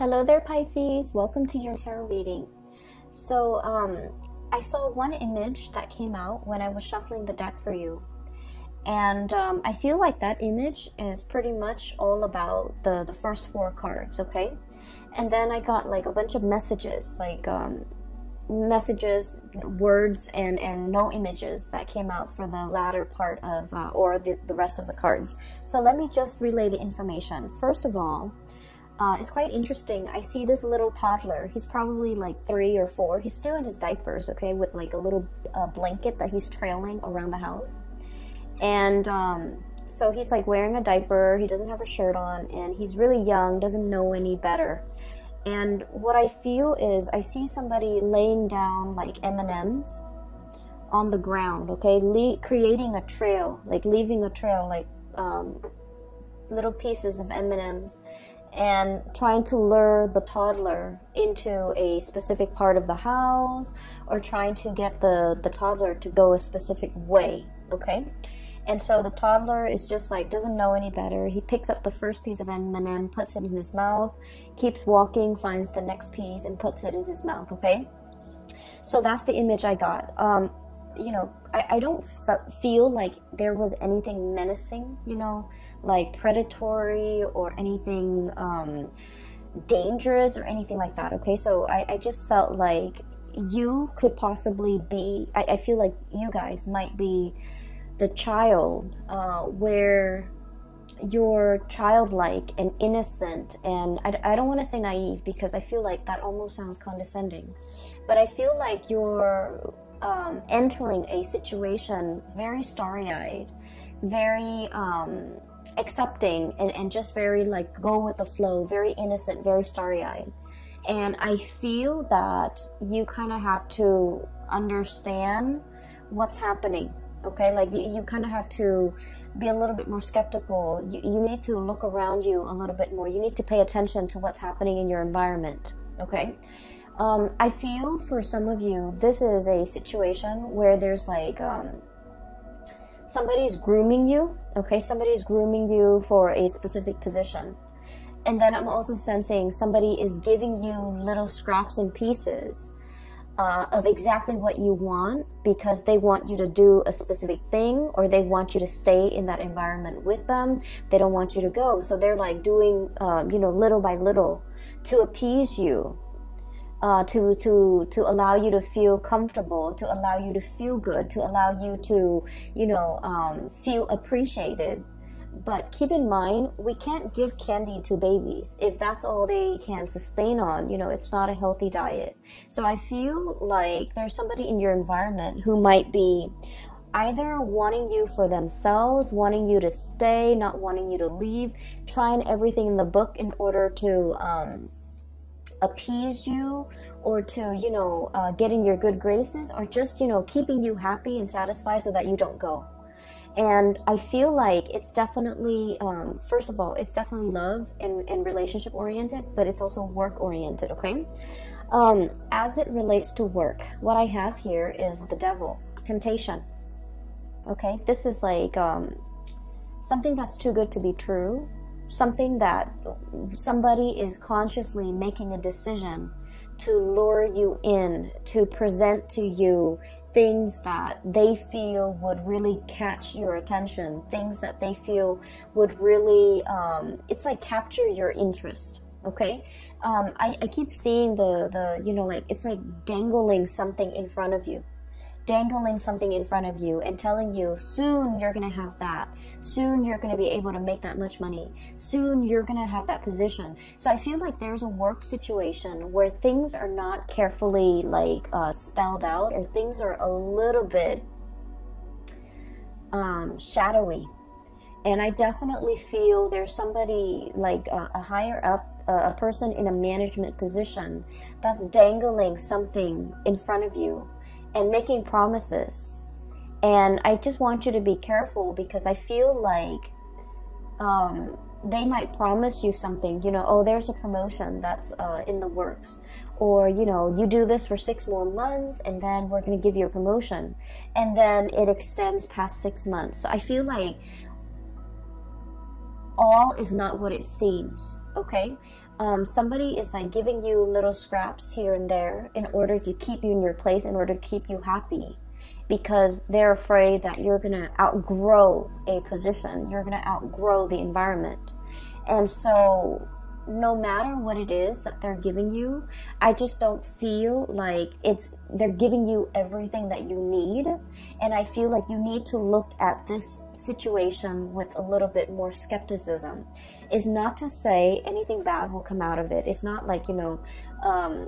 Hello there, Pisces. Welcome to your tarot reading. So, I saw one image that came out when I was shuffling the deck for you. And I feel like that image is pretty much all about the first four cards, okay? And then I got like a bunch of messages, like messages, words, and no images that came out for the latter part of, or the rest of the cards. So let me just relay the information. First of all, it's quite interesting. I see this little toddler. He's probably like 3 or 4. He's still in his diapers, okay, with like a little blanket that he's trailing around the house. And so he's like wearing a diaper. He doesn't have a shirt on, and he's really young, doesn't know any better. And what I feel is I see somebody laying down like M&Ms on the ground, okay, creating a trail, like leaving a trail, like little pieces of M&Ms, and trying to lure the toddler into a specific part of the house, or trying to get the toddler to go a specific way, okay? And so the toddler is just like, doesn't know any better. He picks up the first piece of M&M, puts it in his mouth, keeps walking, finds the next piece, and puts it in his mouth, okay? So that's the image I got. You know, I don't feel like there was anything menacing, you know, like predatory or anything dangerous or anything like that, okay? So I just felt like you could possibly be, I feel like you guys might be the child where you're childlike and innocent, and I don't want to say naive because I feel like that almost sounds condescending, but I feel like you're entering a situation very starry-eyed, very accepting, and just very like go with the flow, very innocent, very starry-eyed. And I feel that you kind of have to understand what's happening, okay? Like you kind of have to be a little bit more skeptical. You need to look around you a little bit more. You need to pay attention to what's happening in your environment, okay? I feel for some of you, this is a situation where there's like, somebody's grooming you, okay? Somebody's grooming you for a specific position. And then I'm also sensing somebody is giving you little scraps and pieces of exactly what you want, because they want you to do a specific thing, or they want you to stay in that environment with them. They don't want you to go. So they're like doing, you know, little by little to appease you. To allow you to feel comfortable, to allow you to feel good, to allow you to, you know, feel appreciated. But keep in mind, we can't give candy to babies. If that's all they can sustain on, you know, it's not a healthy diet. So I feel like there's somebody in your environment who might be either wanting you for themselves, wanting you to stay, not wanting you to leave, trying everything in the book in order to appease you, or to, you know, get in your good graces, or just, you know, keeping you happy and satisfied so that you don't go. And I feel like it's definitely, first of all, it's definitely love and relationship oriented, but it's also work oriented, okay? As it relates to work, what I have here is the devil, temptation, okay? This is like something that's too good to be true. Something that somebody is consciously making a decision to lure you in, to present to you things that they feel would really catch your attention, things that they feel would really, it's like capture your interest, okay? I keep seeing the you know, like it's like dangling something in front of you. Dangling something in front of you and telling you, soon you're going to have that. Soon you're going to be able to make that much money. Soon you're going to have that position. So I feel like there's a work situation where things are not carefully like spelled out, or things are a little bit shadowy. And I definitely feel there's somebody like a higher up, a person in a management position that's dangling something in front of you and making promises. And I just want you to be careful, because I feel like they might promise you something, you know, oh, there's a promotion that's in the works, or, you know, you do this for 6 more months and then we're going to give you a promotion, and then it extends past 6 months. So I feel like all is not what it seems, okay? Somebody is like giving you little scraps here and there in order to keep you in your place, in order to keep you happy, because they're afraid that you're going to outgrow a position, you're going to outgrow the environment. And so no matter what it is that they're giving you, I just don't feel like they're giving you everything that you need. And I feel like you need to look at this situation with a little bit more skepticism. It's not to say anything bad will come out of it. It's not like,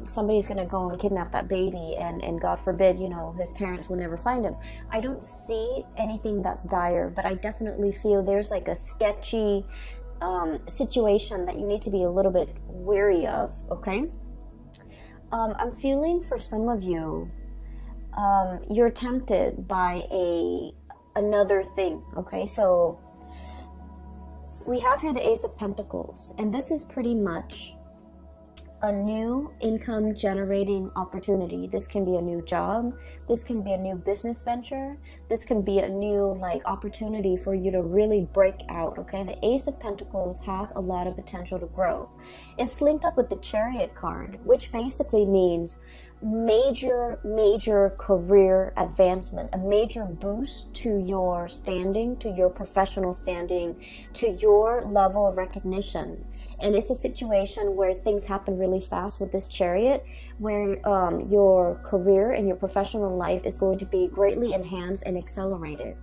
somebody's gonna go and kidnap that baby and God forbid, his parents will never find him. I don't see anything that's dire, but I definitely feel there's like a sketchy situation that you need to be a little bit wary of, okay? I'm feeling for some of you, you're tempted by another thing, okay? So we have here the Ace of Pentacles, and this is pretty much a new income generating opportunity. This can be a new job, this can be a new business venture, this can be a new opportunity for you to really break out, okay? The Ace of Pentacles has a lot of potential to grow. It's linked up with the Chariot card, which basically means major career advancement, a major boost to your standing, to your professional standing, to your level of recognition. And it's a situation where things happen really fast with this Chariot, where your career and your professional life is going to be greatly enhanced and accelerated.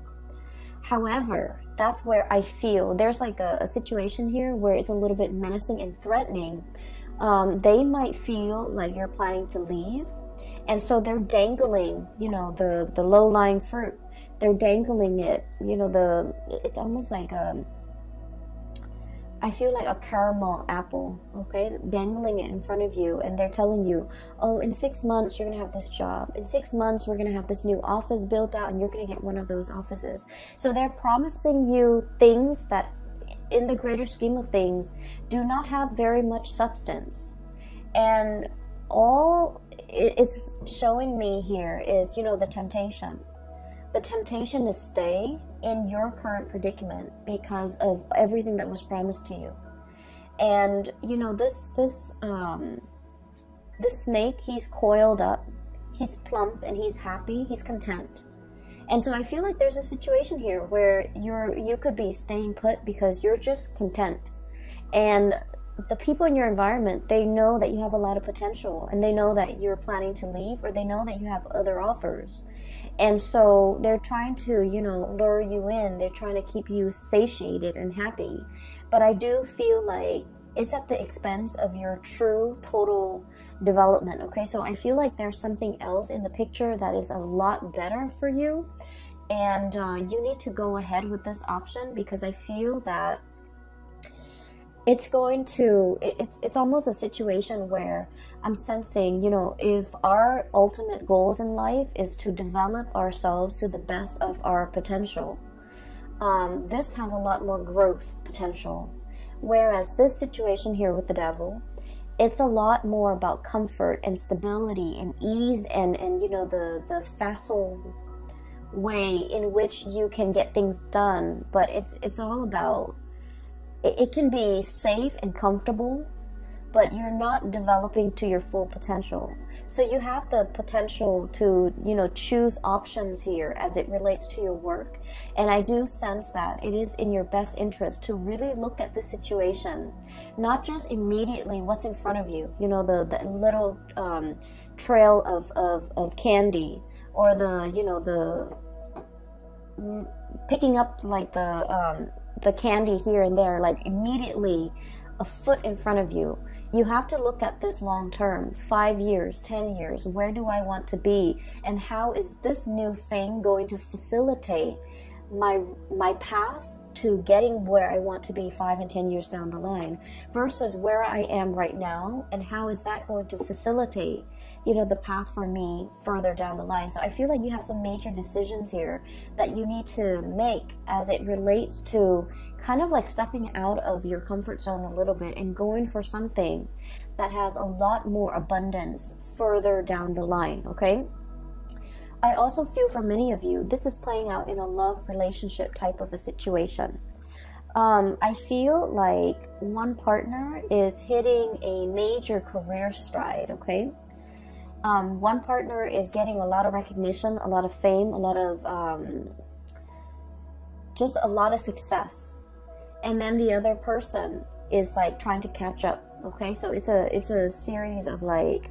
However, that's where I feel there's like a situation here where it's a little bit menacing and threatening. They might feel like you're planning to leave, and so they're dangling, the low-lying fruit. They're dangling it, it's almost like I feel like a caramel apple, okay, dangling it in front of you, and they're telling you, oh, in 6 months you're gonna have this job, in 6 months we're gonna have this new office built out, and you're gonna get one of those offices. So they're promising you things that in the greater scheme of things do not have very much substance. And all it's showing me here is, the temptation. The temptation to stay in your current predicament because of everything that was promised to you. And this snake, he's coiled up, he's plump, and he's happy, he's content. And so I feel like there's a situation here where you could be staying put because you're just content. And the people in your environment, they know that you have a lot of potential, and they know that you're planning to leave, or they know that you have other offers. And so they're trying to, lure you in. They're trying to keep you satiated and happy. But I do feel like it's at the expense of your true, total development, okay? So I feel like there's something else in the picture that is a lot better for you. And you need to go ahead with this option, because I feel that it's almost a situation where I'm sensing, if our ultimate goals in life is to develop ourselves to the best of our potential, this has a lot more growth potential. Whereas this situation here with the Devil, it's a lot more about comfort and stability and ease and the facile way in which you can get things done. But it's all about, it can be safe and comfortable, but you're not developing to your full potential. So you have the potential to, choose options here as it relates to your work. And I do sense that it is in your best interest to really look at the situation, not just immediately what's in front of you, the little trail of candy, or the picking up like the candy here and there, like immediately a foot in front of you. You have to look at this long term, 5 years, 10 years. Where do I want to be? And how is this new thing going to facilitate my path to getting where I want to be 5 and 10 years down the line, versus where I am right now, and how is that going to facilitate, the path for me further down the line. So I feel like you have some major decisions here that you need to make as it relates to kind of like stepping out of your comfort zone a little bit and going for something that has a lot more abundance further down the line, okay? I also feel for many of you, this is playing out in a love relationship type of a situation. I feel like one partner is hitting a major career stride, okay? One partner is getting a lot of recognition, a lot of fame, a lot of, just a lot of success. And then the other person is like trying to catch up, okay? So it's a series of like,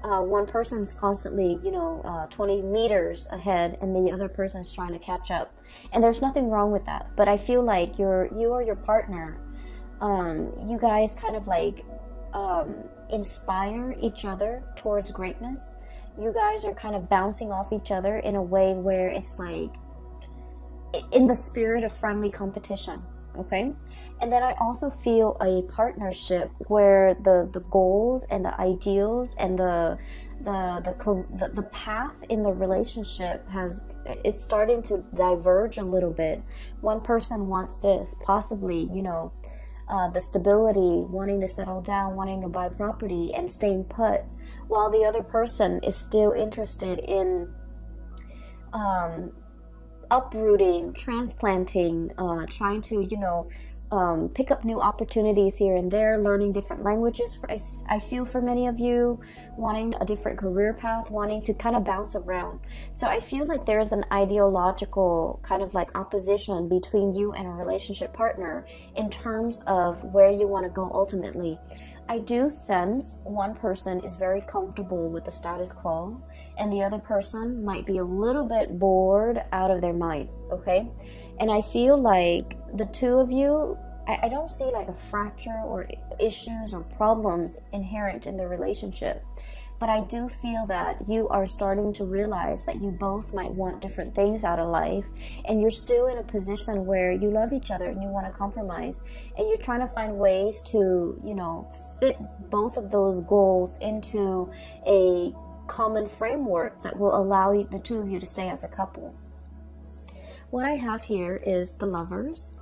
one person's constantly, 20 meters ahead, and the other person's trying to catch up. And there's nothing wrong with that. But I feel like you or your partner, you guys kind of like inspire each other towards greatness. You guys are kind of bouncing off each other in a way where it's like in the spirit of friendly competition. Okay, and then I also feel a partnership where the goals and the ideals and the path in the relationship it's starting to diverge a little bit. One person wants this, possibly, the stability, wanting to settle down, wanting to buy property and staying put, while the other person is still interested in uprooting, transplanting, trying to, pick up new opportunities here and there, learning different languages. I feel for many of you, wanting a different career path, wanting to kind of bounce around. So I feel like there's an ideological kind of like opposition between you and a relationship partner in terms of where you want to go ultimately. I do sense one person is very comfortable with the status quo, and the other person might be a little bit bored out of their mind, okay? And I feel like the two of you, I don't see like a fracture or issues or problems inherent in the relationship. But I do feel that you are starting to realize that you both might want different things out of life, and you're still in a position where you love each other and you want to compromise, and you're trying to find ways to, fit both of those goals into a common framework that will allow the two of you to stay as a couple. What I have here is the Lovers.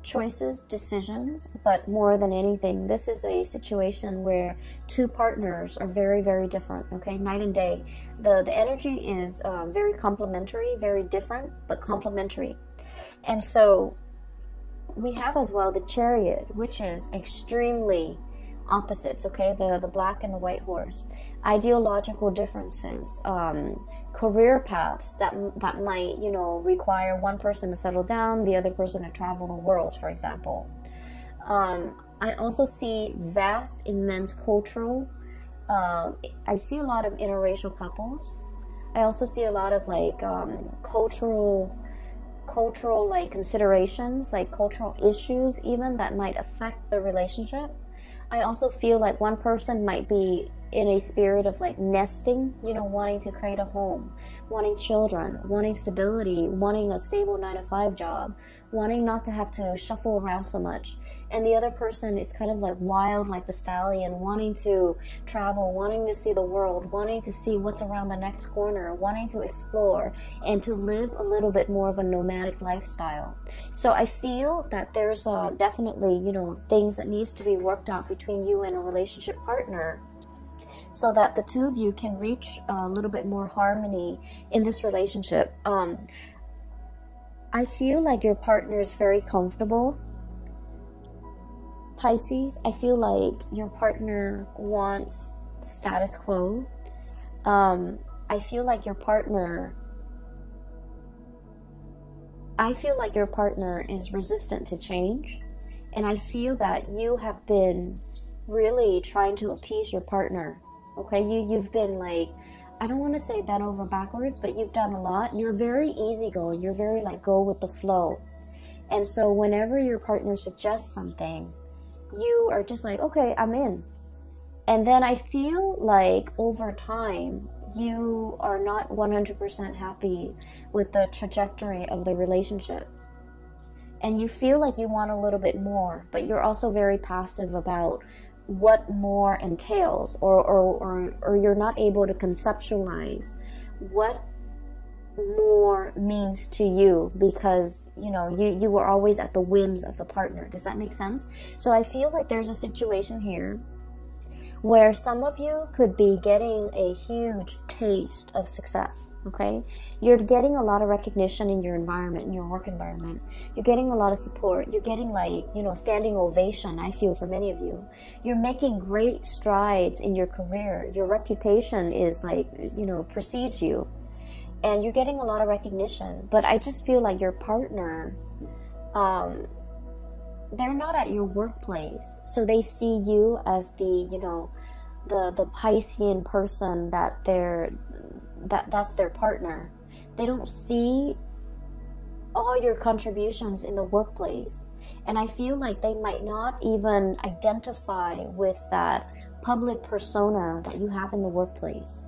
Choices, decisions, but more than anything, this is a situation where two partners are very, very different, okay? Night and day. The energy is very complementary, very different, but complementary. And so we have as well the Chariot, which is extremely opposites, okay? The black and the white horse. Ideological differences, career paths that might, require one person to settle down, the other person to travel the world, for example. I also see vast, immense cultural, I see a lot of interracial couples. I also see a lot of like cultural like considerations, like cultural issues even that might affect the relationship. I also feel like one person might be in a spirit of like nesting, wanting to create a home, wanting children, wanting stability, wanting a stable 9-to-5 job, wanting not to have to shuffle around so much. And the other person is kind of like wild, like the stallion, wanting to travel, wanting to see the world, wanting to see what's around the next corner, wanting to explore and to live a little bit more of a nomadic lifestyle. So I feel that there's definitely, things that needs to be worked out between you and a relationship partner, so that the two of you can reach a little bit more harmony in this relationship. I feel like your partner is very comfortable. Pisces, I feel like your partner wants status quo. I feel like your partner is resistant to change. And I feel that you have been really trying to appease your partner. Okay, you've been like, I don't want to say bent over backwards, but you've done a lot. You're very easygoing. You're very like go with the flow. And so whenever your partner suggests something, you are just like, okay, I'm in. And then I feel like over time, you are not 100% happy with the trajectory of the relationship. And you feel like you want a little bit more, but you're also very passive about what more entails, or you're not able to conceptualize what more means to you, because you were always at the whims of the partner. Does that make sense? So I feel like there's a situation here where some of you could be getting a huge taste of success, okay? You're getting a lot of recognition in your environment, in your work environment. You're getting a lot of support. You're getting, like, you know, standing ovation, I feel, for many of you. You're making great strides in your career. Your reputation is, like, you know, precedes you. And you're getting a lot of recognition. But I just feel like your partner, they're not at your workplace. So they see you as the, you know, the Piscean person that's their partner. They don't see all your contributions in the workplace. And I feel like they might not even identify with that public persona that you have in the workplace.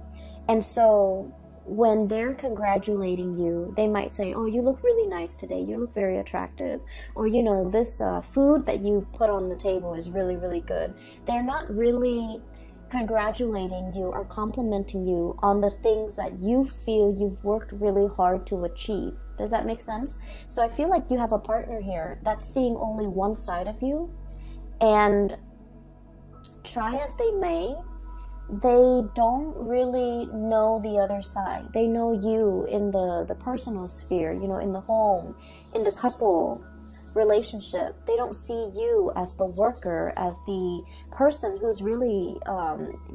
And so when they're congratulating you, they might say, oh, you look really nice today. You look very attractive. Or, you know, this food that you put on the table is really, really good. They're not really congratulating you or complimenting you on the things that you feel you've worked really hard to achieve. Does that make sense? So I feel like you have a partner here that's seeing only one side of you, and try as they may, they don't really know the other side. They know you in the personal sphere, you know, in the home, in the couple relationship. They don't see you as the worker, as the person who's really,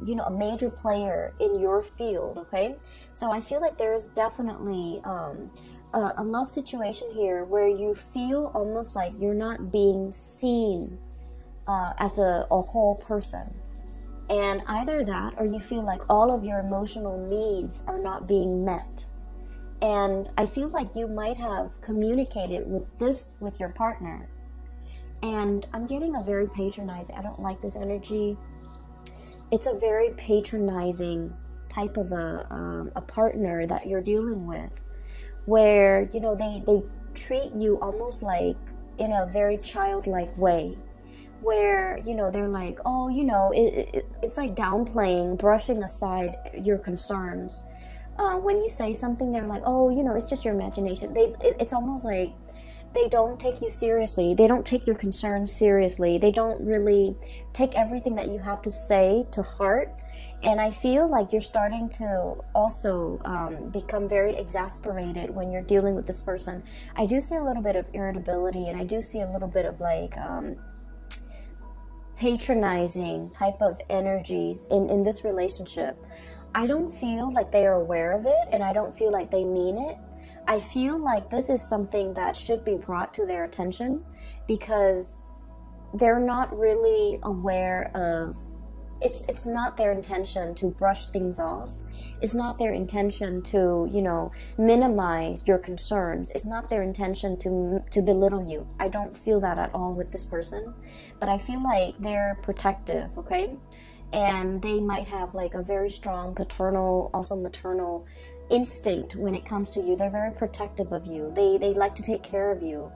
you know, a major player in your field, okay? So I feel like there's definitely a love situation here where you feel almost like you're not being seen as a whole person. And either that, or you feel like all of your emotional needs are not being met. And I feel like you might have communicated with your partner. And I'm getting a very patronizing, I don't like this energy. It's a very patronizing type of a partner that you're dealing with, where, you know, they treat you almost like in a very childlike way, where, you know, they're like, oh, you know, it's like downplaying, brushing aside your concerns. When you say something, they're like, oh, you know, it's just your imagination. It's almost like they don't take you seriously. They don't take your concerns seriously. They don't really take everything that you have to say to heart. And I feel like you're starting to also become very exasperated when you're dealing with this person. I do see a little bit of irritability, and I do see a little bit of like patronizing type of energies in this relationship. I don't feel like they are aware of it, and I don't feel like they mean it. I feel like this is something that should be brought to their attention, because they're not really aware of it's not their intention to brush things off. It's not their intention to, you know, minimize your concerns. It's not their intention to belittle you. I don't feel that at all with this person, but I feel like they're protective, okay? And they might have like a very strong paternal, also maternal instinct when it comes to you. They're very protective of you. They like to take care of you.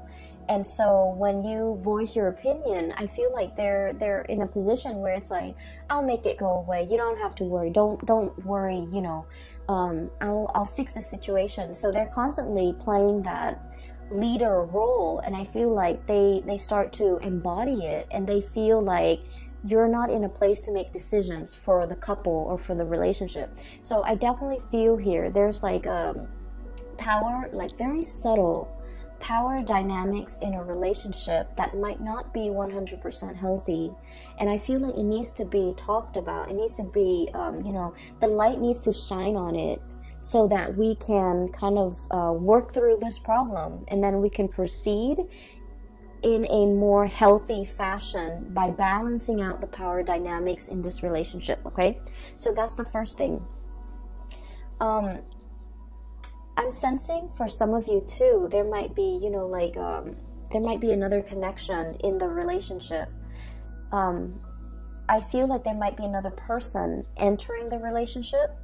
And so when you voice your opinion, I feel like they're in a position where it's like, I'll make it go away. You don't have to worry. Don't worry, you know. I'll fix the situation. So they're constantly playing that leader role, and I feel like they start to embody it, and they feel like you're not in a place to make decisions for the couple or for the relationship. So I definitely feel here there's like a power, like very subtle power dynamics in a relationship that might not be 100% healthy. And I feel like it needs to be talked about. It needs to be, you know, the light needs to shine on it so that we can kind of work through this problem, and then we can proceed in a more healthy fashion by balancing out the power dynamics in this relationship, okay? So that's the first thing. I'm sensing for some of you too, there might be, you know, like, there might be another connection in the relationship. I feel like there might be another person entering the relationship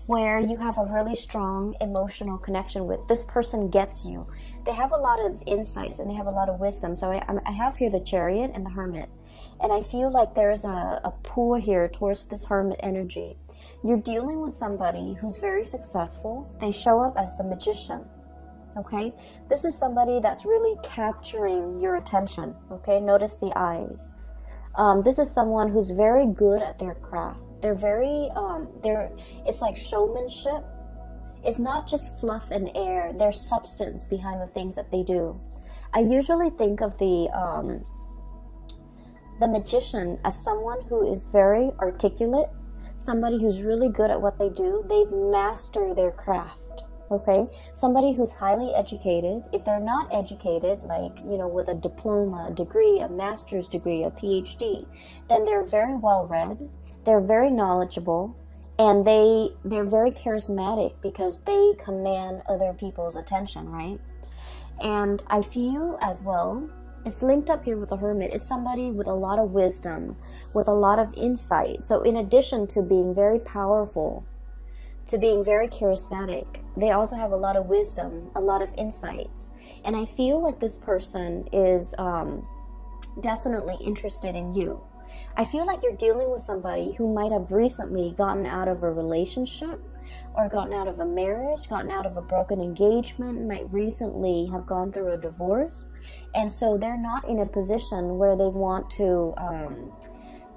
where you have a really strong emotional connection with. This person gets you. They have a lot of insights and they have a lot of wisdom. So I have here the Chariot and the Hermit. And I feel like there's a pull here towards this Hermit energy. You're dealing with somebody who's very successful. They show up as the Magician. Okay? This is somebody that's really capturing your attention. Okay? Notice the eyes. This is someone who's very good at their craft. They're very, it's like showmanship. It's not just fluff and air. There's substance behind the things that they do. I usually think of the magician as someone who is very articulate, somebody who's really good at what they do. They've mastered their craft, okay? Somebody who's highly educated. If they're not educated, like, you know, with a diploma, a degree, a master's degree, a PhD, then they're very well read. They're very knowledgeable. And they're very charismatic because they command other people's attention, right? And I feel as well, it's linked up here with the Hermit. It's somebody with a lot of wisdom, with a lot of insight. So in addition to being very powerful, to being very charismatic, they also have a lot of wisdom, a lot of insights. And I feel like this person is definitely interested in you. I feel like you're dealing with somebody who might have recently gotten out of a relationship or gotten out of a marriage, gotten out of a broken engagement, might recently have gone through a divorce. And so they're not in a position where they want to,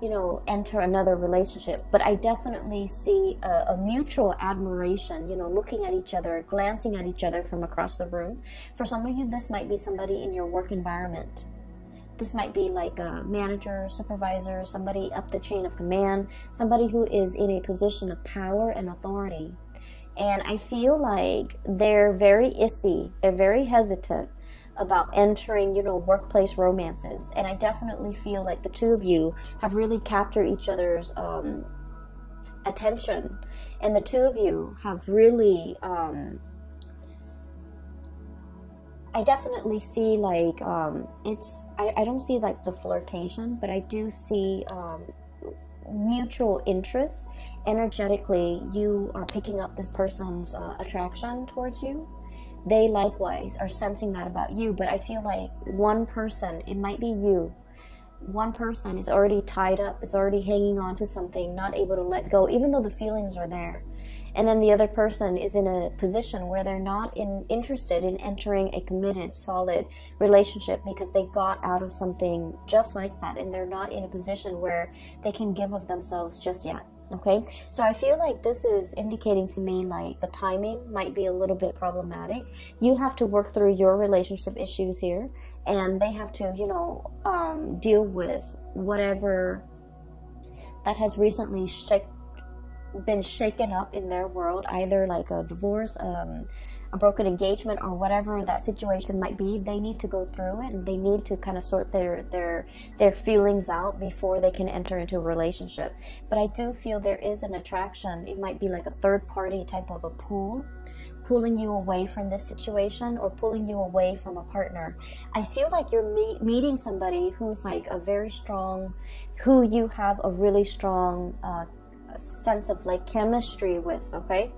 you know, enter another relationship. But I definitely see a mutual admiration, you know, looking at each other, glancing at each other from across the room. For some of you, this might be somebody in your work environment. This might be like a manager, supervisor, somebody up the chain of command, somebody who is in a position of power and authority. And I feel like they're very iffy. They're very hesitant about entering, you know, workplace romances. And I definitely feel like the two of you have really captured each other's attention. And the two of you have really... I definitely see like, I don't see like the flirtation, but I do see mutual interest. Energetically, you are picking up this person's attraction towards you. They likewise are sensing that about you, but I feel like one person, it might be you, one person is already tied up, is already hanging on to something, not able to let go, even though the feelings are there. And then the other person is in a position where they're not interested in entering a committed, solid relationship because they got out of something just like that, and they're not in a position where they can give of themselves just yet. Okay, so I feel like this is indicating to me like the timing might be a little bit problematic. You have to work through your relationship issues here, and they have to, you know, deal with whatever that has recently been shaken up in their world, either like a divorce, a broken engagement, or whatever that situation might be. They need to go through it, and they need to kind of sort their feelings out before they can enter into a relationship. But I do feel there is an attraction. It might be like a third party type of a pull, pulling you away from this situation or pulling you away from a partner. I feel like you're meeting somebody who's like a very strong, who you have a really strong sense of like chemistry with, okay?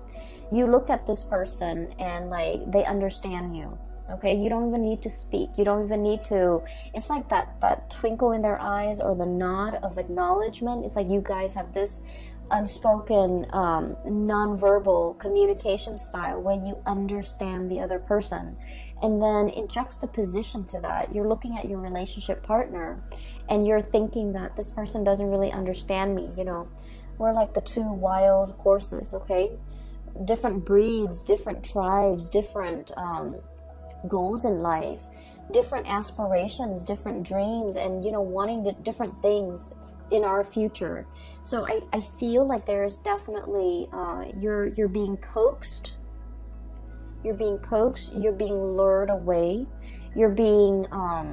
You look at this person and like they understand you, okay? You don't even need to speak. You don't even need to, it's like that twinkle in their eyes or the nod of acknowledgement. It's like you guys have this unspoken non-verbal communication style where you understand the other person. And then in juxtaposition to that, you're looking at your relationship partner and you're thinking that this person doesn't really understand me, you know? We're like the two wild horses, okay? Different breeds, different tribes, different goals in life, different aspirations, different dreams, and, you know, wanting the different things in our future. So I feel like there's definitely, you're being coaxed. You're being coaxed. You're being lured away. You're being, I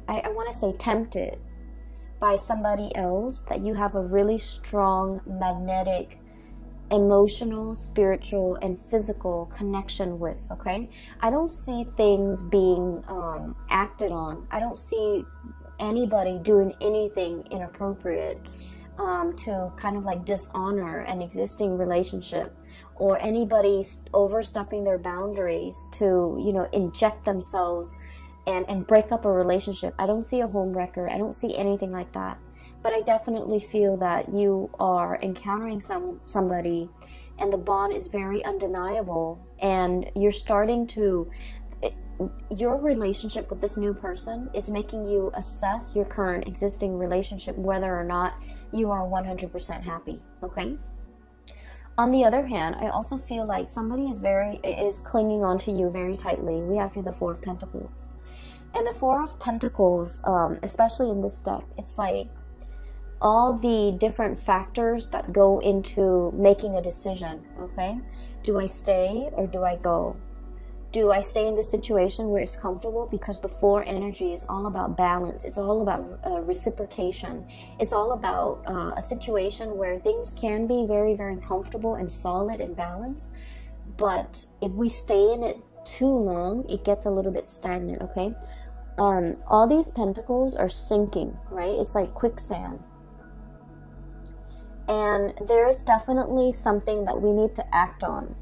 want to say tempted by somebody else that you have a really strong magnetic, emotional, spiritual, and physical connection with, okay? I don't see things being acted on. I don't see anybody doing anything inappropriate to kind of like dishonor an existing relationship, or anybody overstepping their boundaries to, you know, inject themselves and break up a relationship. I don't see a home wrecker. I don't see anything like that. But I definitely feel that you are encountering somebody and the bond is very undeniable, and you're starting to, your relationship with this new person is making you assess your current existing relationship, whether or not you are 100% happy, okay? On the other hand, I also feel like somebody is clinging on to you very tightly. We have here the Four of Pentacles. And the Four of Pentacles, especially in this deck, it's like all the different factors that go into making a decision, okay? Do I stay or do I go? Do I stay in this situation where it's comfortable? Because the Four energy is all about balance. It's all about reciprocation. It's all about a situation where things can be very, very comfortable and solid and balanced. But if we stay in it too long, it gets a little bit stagnant, okay? All these pentacles are sinking, right? It's like quicksand. And there's definitely something that we need to act on.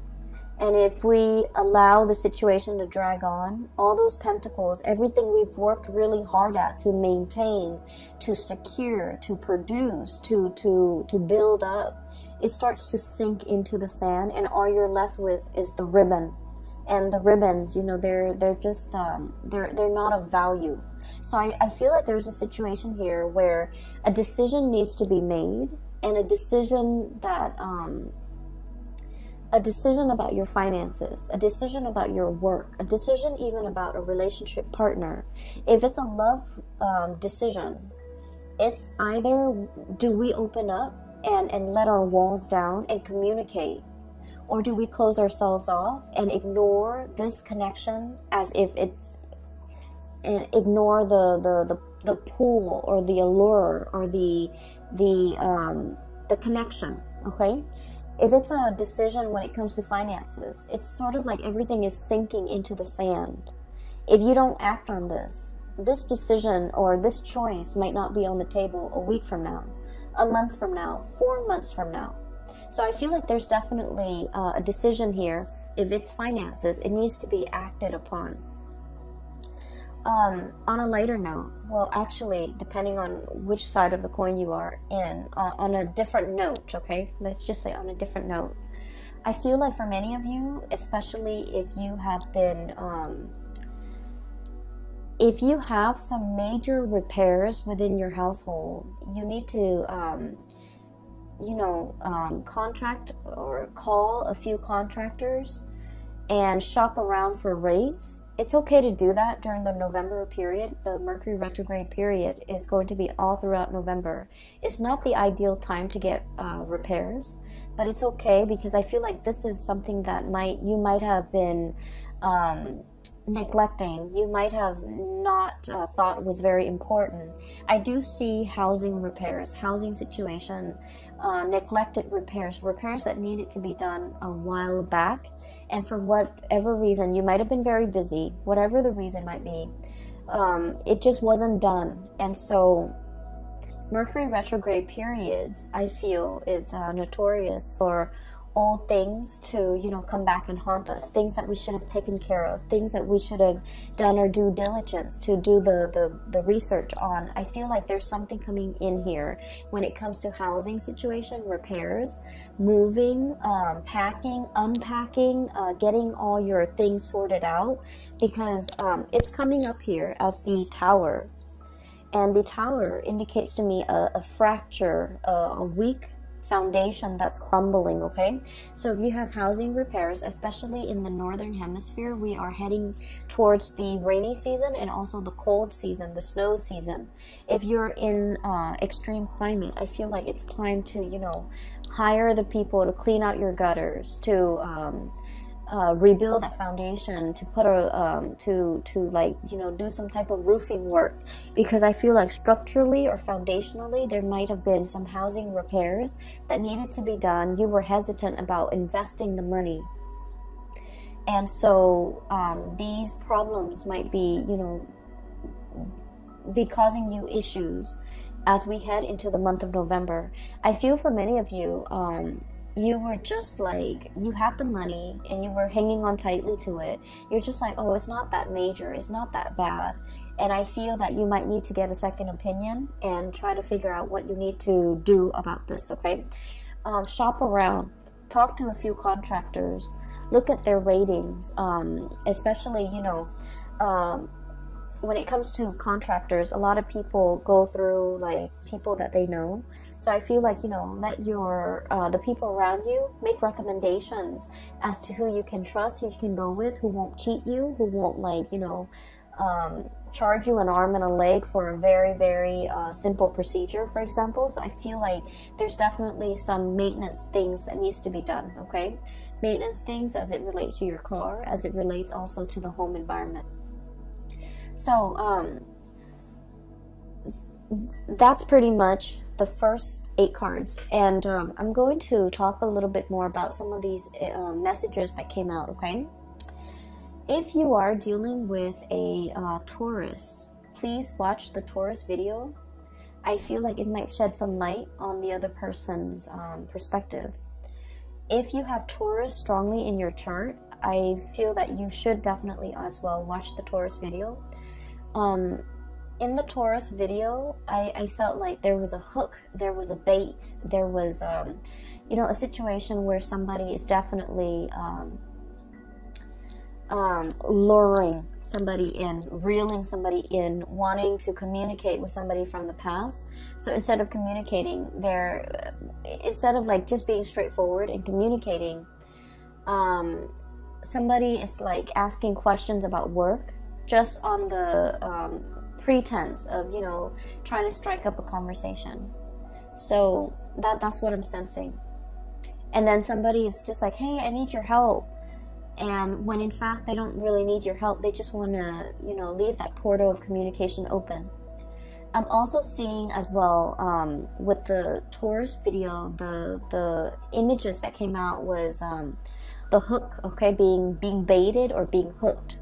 And if we allow the situation to drag on, all those pentacles, everything we've worked really hard at to maintain, to secure, to produce, to build up, it starts to sink into the sand, and all you're left with is the ribbon. And the ribbons, you know, they're just they're not of value. So I feel like there's a situation here where a decision needs to be made, and a decision that a decision about your finances, a decision about your work, a decision even about a relationship partner. If it's a love decision, it's either do we open up and let our walls down and communicate, or do we close ourselves off and ignore this connection as if it's, and ignore the pull or the allure or the connection, okay? If it's a decision when it comes to finances, it's sort of like everything is sinking into the sand. If you don't act on this decision or this choice might not be on the table a week from now, a month from now, 4 months from now. So I feel like there's definitely a decision here. If it's finances, it needs to be acted upon. On a lighter note, well, actually, depending on which side of the coin you are in, on a different note, okay? Let's just say on a different note. I feel like for many of you, especially if you have been, if you have some major repairs within your household, you need to, contract or call a few contractors and shop around for rates. It's okay to do that during the November period. The Mercury retrograde period is going to be all throughout November. It's not the ideal time to get repairs, but it's okay because I feel like this is something that you might have been neglecting. You might have not thought was very important. I do see housing repairs, housing situation, neglected repairs that needed to be done a while back, and for whatever reason, you might have been very busy, whatever the reason might be, it just wasn't done. And so Mercury retrograde periods, I feel, it's notorious for old things to, come back and haunt us. Things that we should have taken care of. Things that we should have done our due diligence to do the research on. I feel like there's something coming in here when it comes to housing situation, repairs, moving, packing, unpacking, getting all your things sorted out, because it's coming up here as the Tower. And the Tower indicates to me a fracture, a weak foundation that's crumbling, okay? So if you have housing repairs, especially in the northern hemisphere, we are heading towards the rainy season and also the cold season, the snow season. If you're in extreme climate, I feel like it's time to, hire the people to clean out your gutters, to rebuild that foundation, to put do some type of roofing work, because I feel like structurally or foundationally there might have been some housing repairs that needed to be done. You were hesitant about investing the money, and so these problems might be be causing you issues as we head into the month of November. I feel for many of you, you were just like, you had the money and you were hanging on tightly to it. You're just like, oh, it's not that major, it's not that bad. And I feel that you might need to get a second opinion and try to figure out what you need to do about this, okay? Shop around, talk to a few contractors, look at their ratings, especially, when it comes to contractors, a lot of people go through like people that they know. So I feel like, you know, let your the people around you make recommendations as to who you can trust, who you can go with, who won't cheat you, who won't, like, you know, charge you an arm and a leg for a very, very simple procedure, for example. So I feel like there's definitely some maintenance things that needs to be done, okay? Maintenance things as it relates to your car, as it relates also to the home environment. So that's pretty much the first 8 cards, and I'm going to talk a little bit more about some of these messages that came out, okay? If you are dealing with a Taurus, please watch the Taurus video. I feel like it might shed some light on the other person's perspective. If you have Taurus strongly in your chart, I feel that you should definitely as well watch the Taurus video. In the Taurus video, I felt like there was a hook, there was a bait, there was, you know, a situation where somebody is definitely luring somebody in, reeling somebody in, wanting to communicate with somebody from the past. So instead of communicating, instead of like just being straightforward and communicating, somebody is like asking questions about work just on the pretense of, you know, trying to strike up a conversation. So that's what I'm sensing. And then somebody is just like, hey, I need your help. And when in fact they don't really need your help, they just want to, you know, leave that portal of communication open. I'm also seeing as well, with the Taurus video, the images that came out was the hook, okay, being baited or being hooked.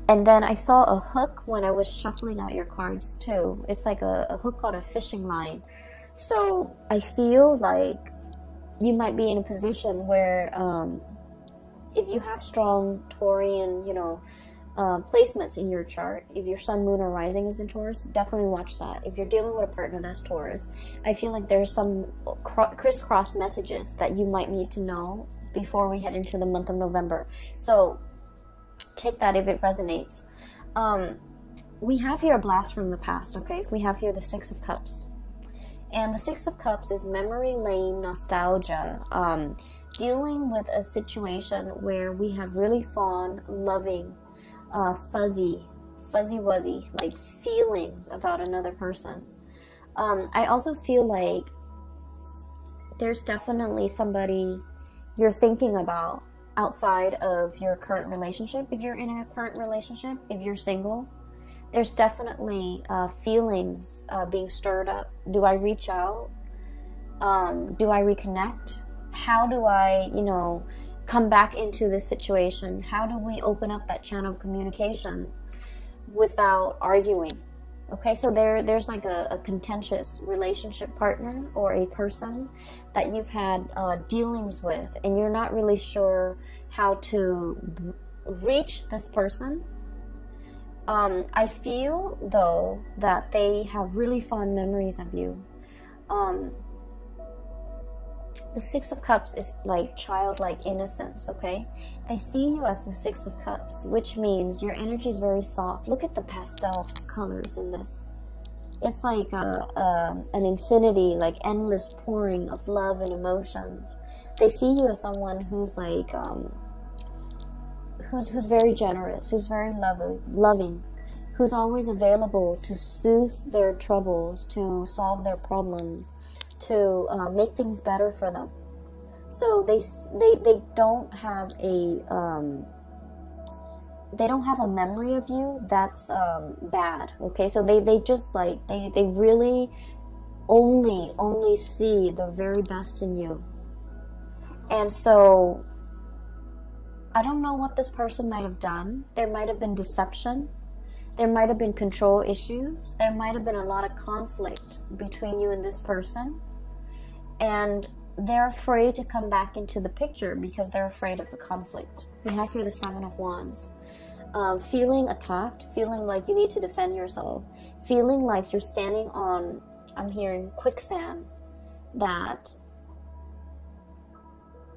And then I saw a hook when I was shuffling out your cards too. It's like a hook on a fishing line. So I feel like you might be in a position where if you have strong Taurian, you know, placements in your chart, if your sun, moon, or rising is in Taurus, definitely watch that. If you're dealing with a partner that's Taurus, I feel like there's some crisscross messages that you might need to know before we head into the month of November. So take that if it resonates. We have here a blast from the past, okay? We have here the 6 of Cups. And the 6 of Cups is memory lane nostalgia, dealing with a situation where we have really fond, loving, fuzzy-wuzzy, like feelings about another person. I also feel like there's definitely somebody you're thinking about outside of your current relationship. If you're in a current relationship, if you're single, there's definitely feelings being stirred up. Do I reach out? Do I reconnect? How do I, you know, come back into this situation? How do we open up that channel of communication without arguing? Okay, so there's like a contentious relationship partner or a person that you've had dealings with, and you're not really sure how to reach this person. I feel, though, that they have really fond memories of you. The 6 of Cups is like childlike innocence, okay? They see you as the 6 of Cups, which means your energy is very soft. Look at the pastel colors in this. It's like an infinity, like endless pouring of love and emotions. They see you as someone who's like, who's very generous, who's very loving, who's always available to soothe their troubles, to solve their problems, to make things better for them. So they don't have a memory of you that's bad. Okay, so they just like they really only see the very best in you. And so I don't know what this person might have done. There might have been deception. There might have been control issues. There might have been a lot of conflict between you and this person. And they're afraid to come back into the picture because they're afraid of the conflict. We have here the 7 of Wands. Feeling attacked, feeling like you need to defend yourself, feeling like you're standing on, I'm hearing quicksand, that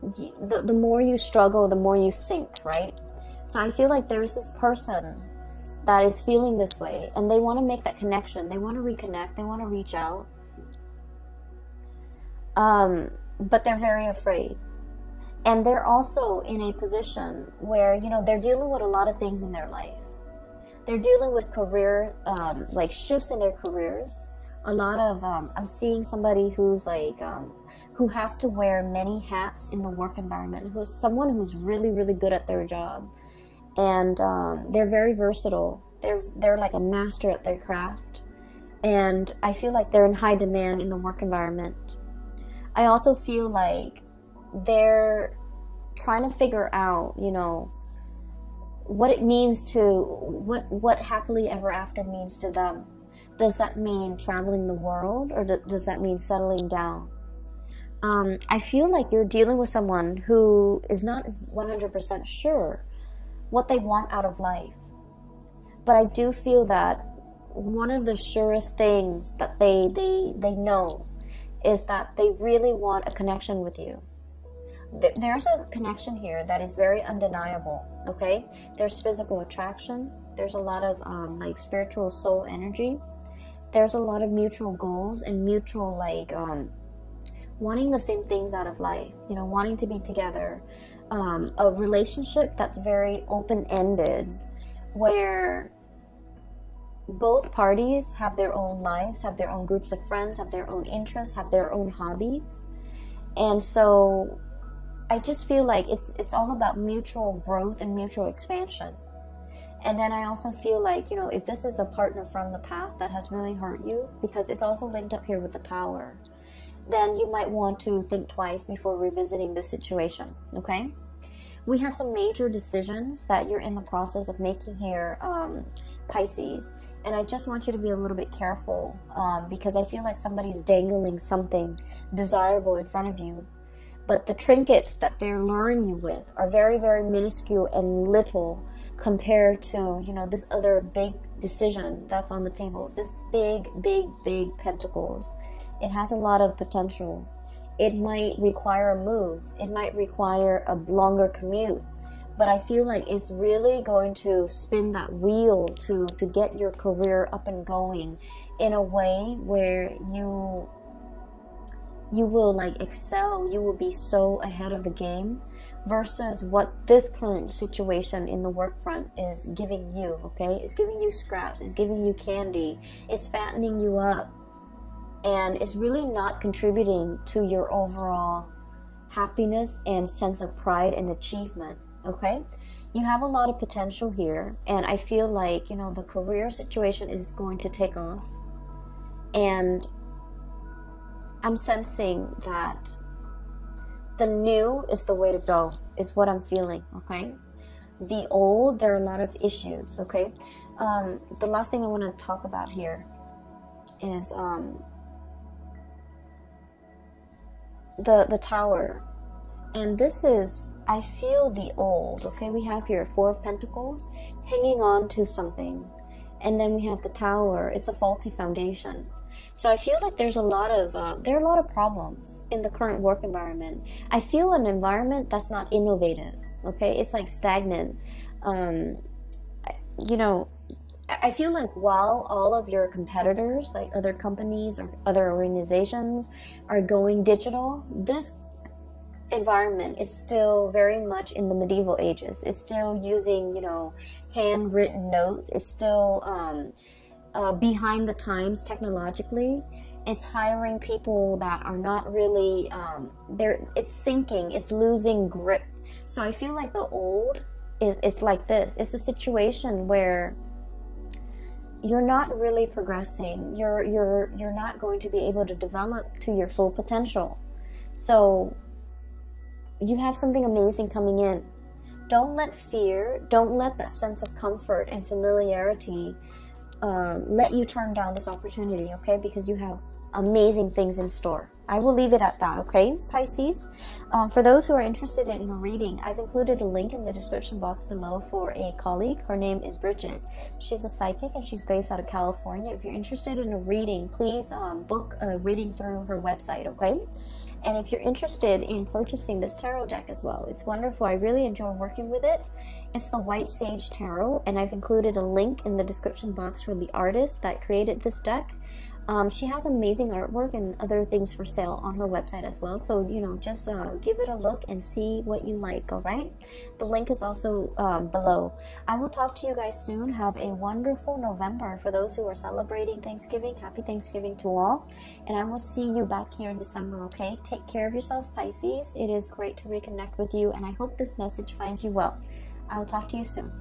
the more you struggle, the more you sink, right? So I feel like there's this person that is feeling this way, and they want to make that connection. They want to reconnect. They want to reach out. But they're very afraid. And they're also in a position where, you know, they're dealing with a lot of things in their life. They're dealing with career, like shifts in their careers. A lot of, I'm seeing somebody who's like, who has to wear many hats in the work environment, who's someone who's really, really good at their job. And they're very versatile. They're like a master at their craft. And I feel like they're in high demand in the work environment. I also feel like they're trying to figure out, you know, what it means to, what happily ever after means to them. Does that mean traveling the world, or does that mean settling down? I feel like you're dealing with someone who is not 100% sure what they want out of life. But I do feel that one of the surest things that they know is that they really want a connection with you. There's a connection here that is very undeniable, okay? There's physical attraction. There's a lot of like spiritual soul energy. There's a lot of mutual goals and mutual like wanting the same things out of life, you know, wanting to be together. A relationship that's very open-ended, where both parties have their own lives, have their own groups of friends, have their own interests, have their own hobbies. And so I just feel like it's all about mutual growth and mutual expansion. And then I also feel like, you know, if this is a partner from the past that has really hurt you, because it's also linked up here with the Tower, then you might want to think twice before revisiting the situation, okay? We have some major decisions that you're in the process of making here, Pisces. And I just want you to be a little bit careful, because I feel like somebody's dangling something desirable in front of you. But the trinkets that they're luring you with are very, very minuscule and little compared to, you know, this other big decision that's on the table. This big, big, big pentacles. It has a lot of potential. It might require a move. It might require a longer commute. But I feel like it's really going to spin that wheel to get your career up and going in a way where you will like excel. You will be so ahead of the game versus what this current situation in the work front is giving you, okay? It's giving you scraps. It's giving you candy. It's fattening you up. And it's really not contributing to your overall happiness and sense of pride and achievement, okay? You have a lot of potential here, and I feel like, you know, the career situation is going to take off. And I'm sensing that the new is the way to go, is what I'm feeling, okay? The old, there are a lot of issues, okay? The last thing I want to talk about here is the Tower. And this is, I feel the old, okay? We have here 4 of Pentacles hanging on to something. And then we have the Tower. It's a faulty foundation. So I feel like there's a lot of, there are a lot of problems in the current work environment. I feel an environment that's not innovative, okay? It's like stagnant. You know, I feel like while all of your competitors, like other companies or other organizations, are going digital, this environment is still very much in the medieval ages. It's still using, you know, handwritten notes. It's still behind the times technologically. It's hiring people that are not really, it's sinking, it's losing grip. So I feel like the old is like this. It's a situation where you're not really progressing. You're not going to be able to develop to your full potential. So you have something amazing coming in. Don't let fear, don't let that sense of comfort and familiarity let you turn down this opportunity, okay? Because you have amazing things in store. I will leave it at that, okay, Pisces? For those who are interested in a reading, I've included a link in the description box below for a colleague. Her name is Bridget. She's a psychic and she's based out of California. If you're interested in a reading, please book a reading through her website, okay? And if you're interested in purchasing this tarot deck as well, it's wonderful. I really enjoy working with it. It's the White Sage Tarot, and I've included a link in the description box for the artist that created this deck. She has amazing artwork and other things for sale on her website as well. So, you know, just give it a look and see what you like, all right? The link is also below. I will talk to you guys soon. Have a wonderful November. For those who are celebrating Thanksgiving, happy Thanksgiving to all. And I will see you back here in December, okay? Take care of yourself, Pisces. It is great to reconnect with you, and I hope this message finds you well. I will talk to you soon.